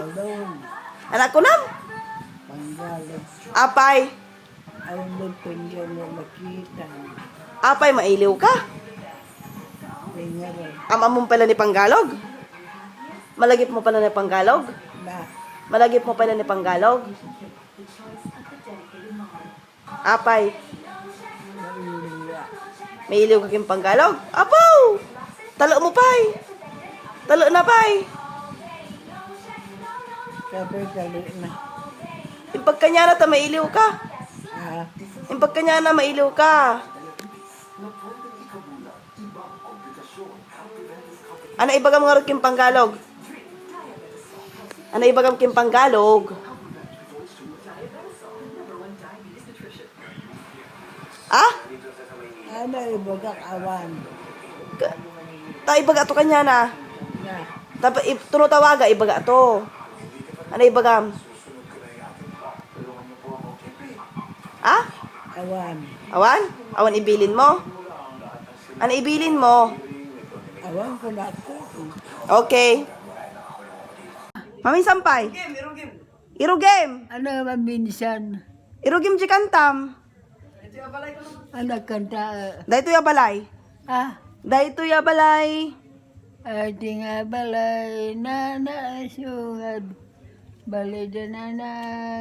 Panggalog. Anak ko nam. Panggalog. Apay. Ay, nagpinyo na makita. Apay, mailiw ka. Tingnan Ama mo pala ni Panggalog. Malagip mo pala ni Panggalog. na. Malagip mo pala ni Panggalog. Apay. Naiiya. May iliw ka kayong Panggalog? Apo! Talo mo, pay. Talo na, pay. Sabi dali na. Yung pagkanya na ta, mailiw ka. Ah, Yung pagkanya na, mailiw ka. Ano ibagam nga rin kayong Panggalog? Ano ibagam kayong Panggalog? Ah? ano ibagak awan. Ta ibaga to kanya na. Na. Tapos tunutawaga ibaga to. Ano ibagam? Ah? Awan. Awan? Awan ibilin mo? Ano ibilin mo? Awan ko na ako. Okay. Mami sampay. Iro game. Ano mabinsan? Iro game jikantam. Anak kanta. Dahito ya balay. Ah, Dahito ya balay. ating balay na nasungad. Balay na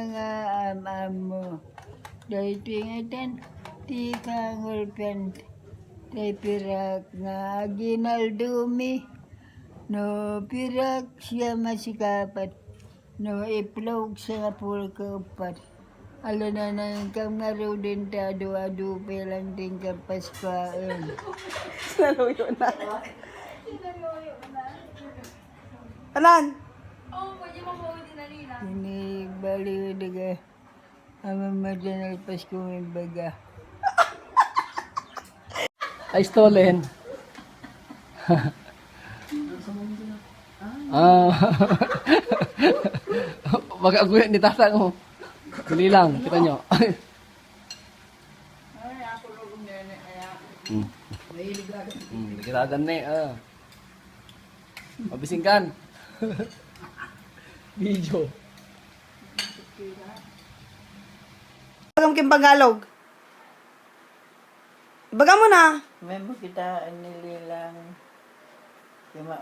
nga amamo. Dahil tingatan, ti kangulpen. Dahil pirak nga ginaldumi. No pirak siya masikapat. No iplog sa pulkupat. Ala na nang kang ngaro din ta adu-adu pelang ting kapaskaan. Naluyo na. Anan? Ini baliw daga. Ama madanal Pasko may baga. Ay, stolen. Ah. Baka ako ni tata ko. Dali lang, kita nyo. Kita dan ni. Mabisingkan. Video. Ibagam kayong Panggalog. Ibaga mo na. May mo kita nililang.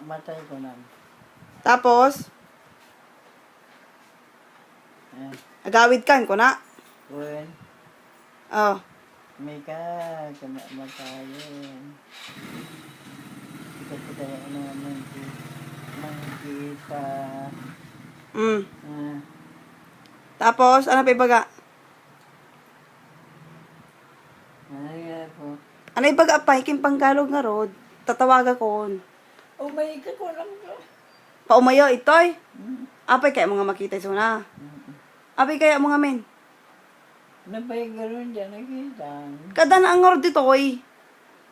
Matay ko na. Tapos, agawid kan ko na. Well, Oh. may ka matayin. Kita ano mangkita. Mm. Ah, Tapos, ano pa ibaga? ay po. Ano ibaga pa? Iking Panggalog nga rod. Tatawaga ko. Oh, may ka ko lang ko. Paumayo, itoy. Apay kaya mga makita so na. Apay kaya mga men. Nabay gano'n dyan nakita. Kada na ang nga rod dito, oy.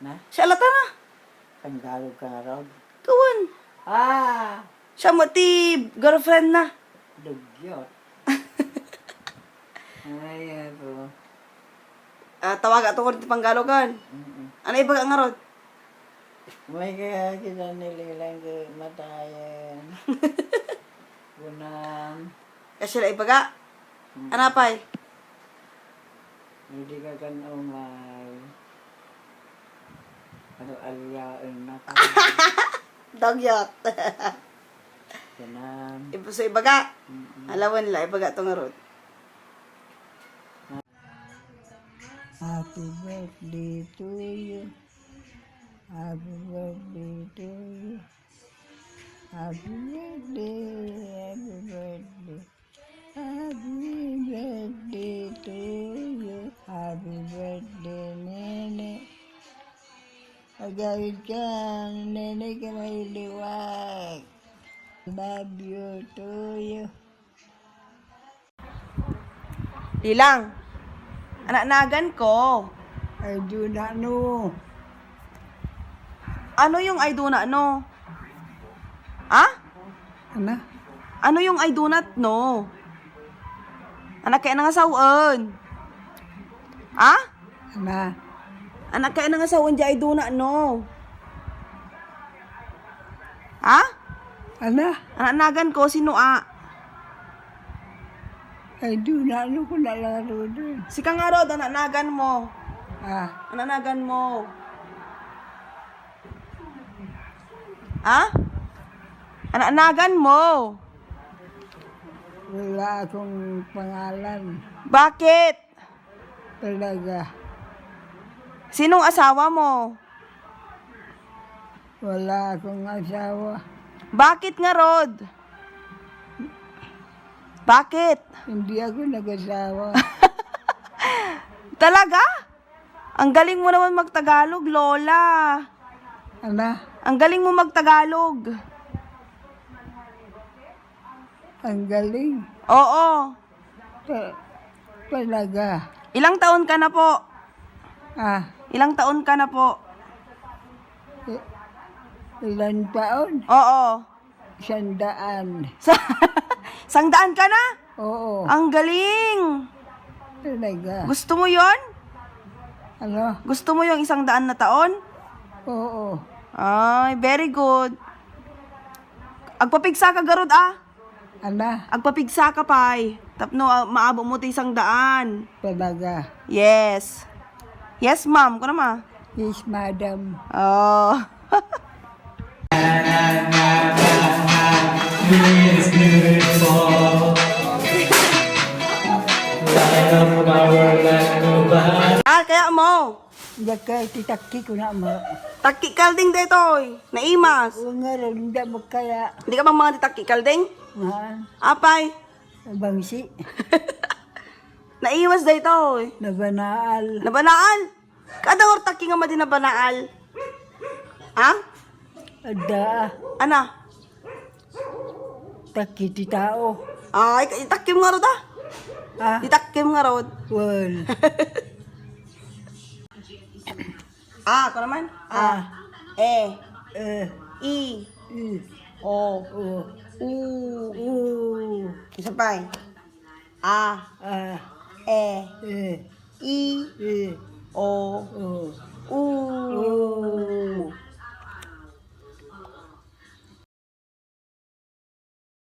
Na? Siya alata na. Panggalog ka nga raw. Kawan. Ah! Siya mo ti girlfriend na. Dugyot. Ay po. Tawaga to ko dito Panggalogan. Ano ibaga nga rod? May kaya kita nililang ko matayin. Bunam. Kasi sila ibaga. Ano apay? Hindi ka kan umay. Ano alyain na ka. Dogyot. Bunam. So ibaga. Alawan nila, ibaga to nga rod. Happy birthday to you. Happy birthday to you. Happy birthday, happy birthday. Happy birthday to you. Happy birthday, Nene. Pagawid ka, Nene ka may liwag. Love you to you. Lilang. Anak-nagan ko. Ay, do not know. Ano yung I do not know? Ha? Ano? Ano yung I do not know? Anak kaya nangasawaan. Ha? Ano? Anak kaya nangasawaan di I do not know. Ha? Ano? Anak-nagan ko, sino a? Ay, doon na, ano ko nalaro doon. Si Kang Rod, ananagan mo. Ah, Ananagan mo. Ha? Ananagan mo. wala akong pangalan. Bakit? Talaga. Sinong asawa mo? Wala akong asawa. Bakit nga, Rod? Bakit? Hindi ako nag-asawa. Talaga? Ang galing mo naman magtagalog, Lola. Ano? Ang galing mo magtagalog. Ang galing. Oo. Talaga. Ilang taon ka na po? Ah, Ilang taon ka na po? ilan taon? Oo. 100. Sangdaan ka na? Oo, Ang galing. talaga. Gusto mo yon? Ano? Gusto mo yung 100 na taon? Oo. Ay, very good. Agpapigsa ka, Garod, ah. Ano? Agpapigsa ka, pay. Tapno, maabo mo ti 100. Talaga. Yes. Yes, ma'am. Ko naman. Yes, madam. Oh. Kaya mo. Daka titaki ko na mo. Takki kalding detoy. Naimas. O nga rin, hindi mo kaya. Hindi ka bang mga takki kalding? Ha? Apay. Bangsi. Naiwas detoy. Nabanaal. Nabanaal. Kada or takki nga madi nabanaal. Ha? Ada. Ana? Taki ti tao. Ay, itakkim nga rod ah. Ah? Itakkim nga rod. Well. Ko naman. E. Eh. I. Eh. O. Oh. U. Oh. Isa pa eh. A. Ah. E. Eh. I. Eh. O. Oh. U.